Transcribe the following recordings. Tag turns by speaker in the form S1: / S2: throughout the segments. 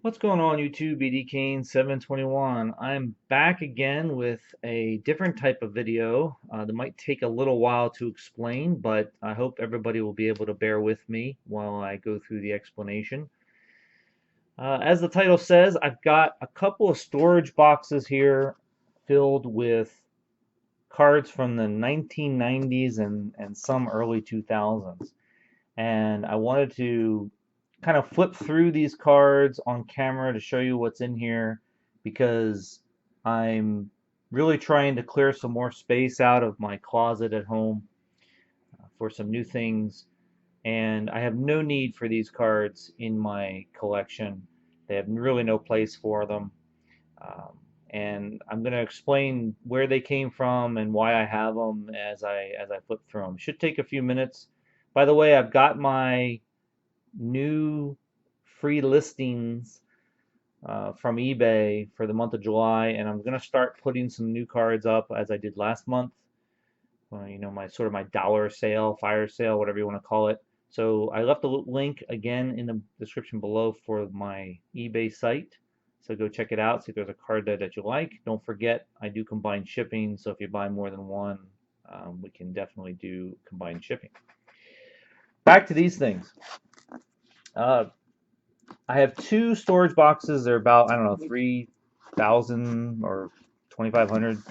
S1: What's going on YouTube? BD Kane 721. I'm back again with a different type of video that might take a little while to explain, but I hope everybody will be able to bear with me while I go through the explanation. As the title says, I've got a couple of storage boxes here filled with cards from the 1990s and some early 2000s. And I wanted to kind of flip through these cards on camera to show you what's in here because I'm really trying to clear some more space out of my closet at home for some new things, and I have no need for these cards in my collection. They have really no place for them. Um, and I'm going to explain where they came from and why I have them as I flip through them. Should take a few minutes. By the way, I've got my new free listings from eBay for the month of July, and I'm gonna start putting some new cards up as I did last month. My sort of my dollar sale, fire sale, whatever you want to call it. So I left a link again in the description below for my eBay site. So go check it out, see if there's a card there that you like. Don't forget, I do combined shipping, so if you buy more than one, we can definitely do combined shipping. Back to these things. Uh, I have two storage boxes. They're about, I don't know, 3,000 or 2,500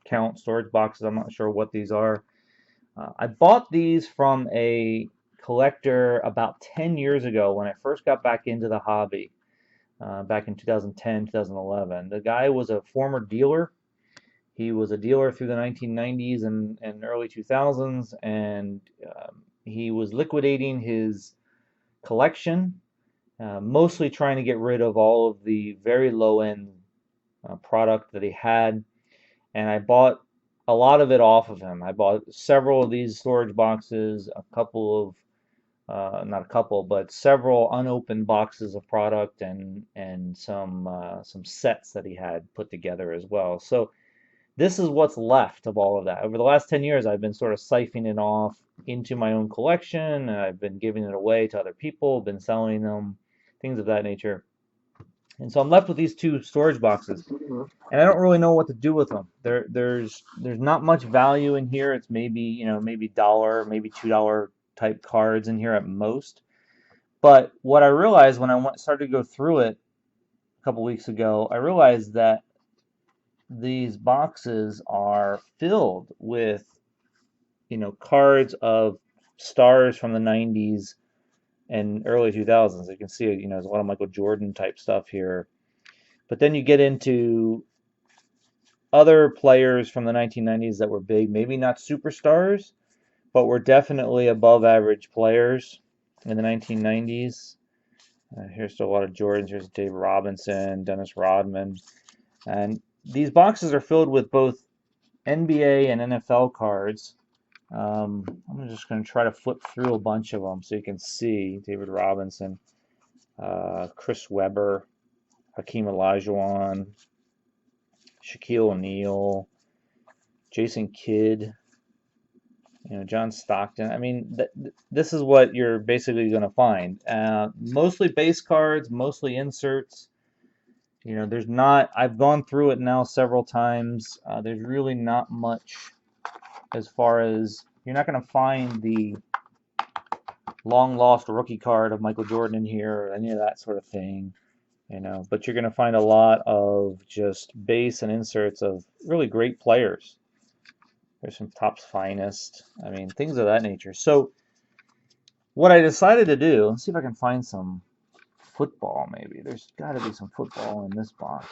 S1: count storage boxes. I'm not sure what these are. I bought these from a collector about 10 years ago when I first got back into the hobby, back in 2010, 2011. The guy was a former dealer. He was a dealer through the 1990s and early 2000s, and he was liquidating his collection, mostly trying to get rid of all of the very low end product that he had. And I bought a lot of it off of him. I bought several of these storage boxes, a couple of, not a couple, but several unopened boxes of product and some sets that he had put together as well. So this is what's left of all of that. Over the last 10 years, I've been sort of siphoning it off into my own collection, and I've been giving it away to other people, been selling them, things of that nature. And so I'm left with these two storage boxes, and I don't really know what to do with them. There's not much value in here. It's maybe dollar, maybe $2 type cards in here at most. But what I realized when I started to go through it a couple weeks ago, I realized that these boxes are filled with, cards of stars from the 90s and early 2000s. You can see, there's a lot of Michael Jordan type stuff here. But then you get into other players from the 1990s that were big, maybe not superstars, but were definitely above average players in the 1990s. Here's a lot of Jordans. Here's Dave Robinson, Dennis Rodman. And these boxes are filled with both NBA and NFL cards. I'm just going to try to flip through a bunch of them so you can see David Robinson, Chris Webber, Hakeem Olajuwon, Shaquille O'Neal, Jason Kidd, John Stockton. I mean, this is what you're basically going to find. Mostly base cards, mostly inserts. There's not, I've gone through it now several times. There's really not much as far as, you're not going to find the long lost rookie card of Michael Jordan in here or any of that sort of thing, but you're going to find a lot of just base and inserts of really great players. There's some Topps Finest, I mean, things of that nature. So what I decided to do, let's see if I can find some football maybe. There's got to be some football in this box.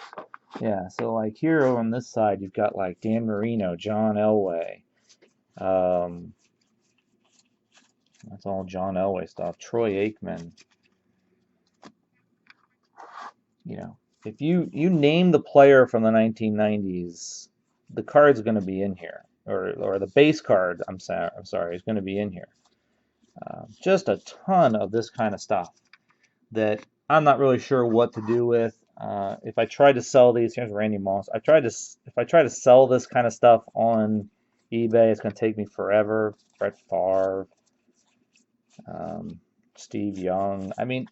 S1: Yeah, so like here on this side, you've got like Dan Marino, John Elway. That's all John Elway stuff. Troy Aikman. If you name the player from the 1990s, the card's going to be in here, or the base card. I'm sorry, is going to be in here. Just a ton of this kind of stuff that I'm not really sure what to do with. If I tried to sell these, here's Randy Moss. If I try to sell this kind of stuff on eBay, it's going to take me forever. Brett Favre, Steve Young. I mean,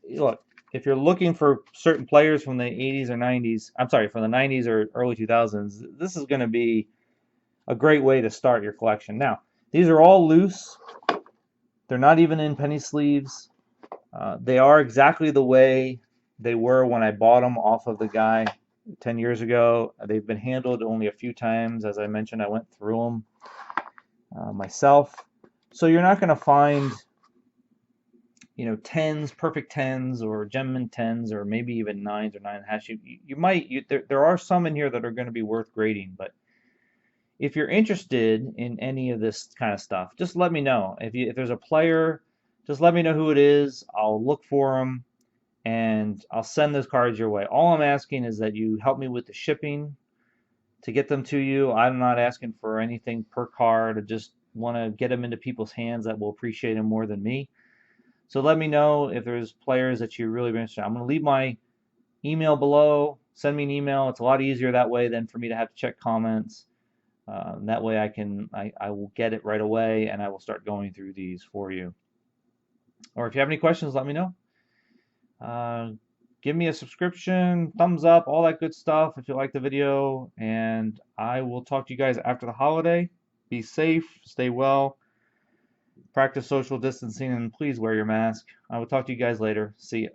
S1: look, if you're looking for certain players from the 80s or 90s, I'm sorry, from the 90s or early 2000s, this is going to be a great way to start your collection. Now, these are all loose. They're not even in penny sleeves. They are exactly the way they were when I bought them off of the guy 10 years ago. They've been handled only a few times. As I mentioned, I went through them myself. So you're not going to find, you know, tens, perfect tens, or gem tens, or maybe even nines or 9.5. You might, there are some in here that are going to be worth grading, but if you're interested in any of this kind of stuff, just let me know. If there's a player, just let me know who it is. I'll look for them and I'll send those cards your way. All I'm asking is that you help me with the shipping to get them to you. I'm not asking for anything per card. I just want to get them into people's hands that will appreciate them more than me. So let me know if there's players that you really be interested in. I'm going to leave my email below. Send me an email. It's a lot easier that way than for me to have to check comments. That way I will get it right away and I will start going through these for you. Or if you have any questions, let me know. Give me a subscription, thumbs up, all that good stuff if you like the video, and I will talk to you guys after the holiday. Be safe, stay well, practice social distancing, and please wear your mask. I will talk to you guys later. See ya.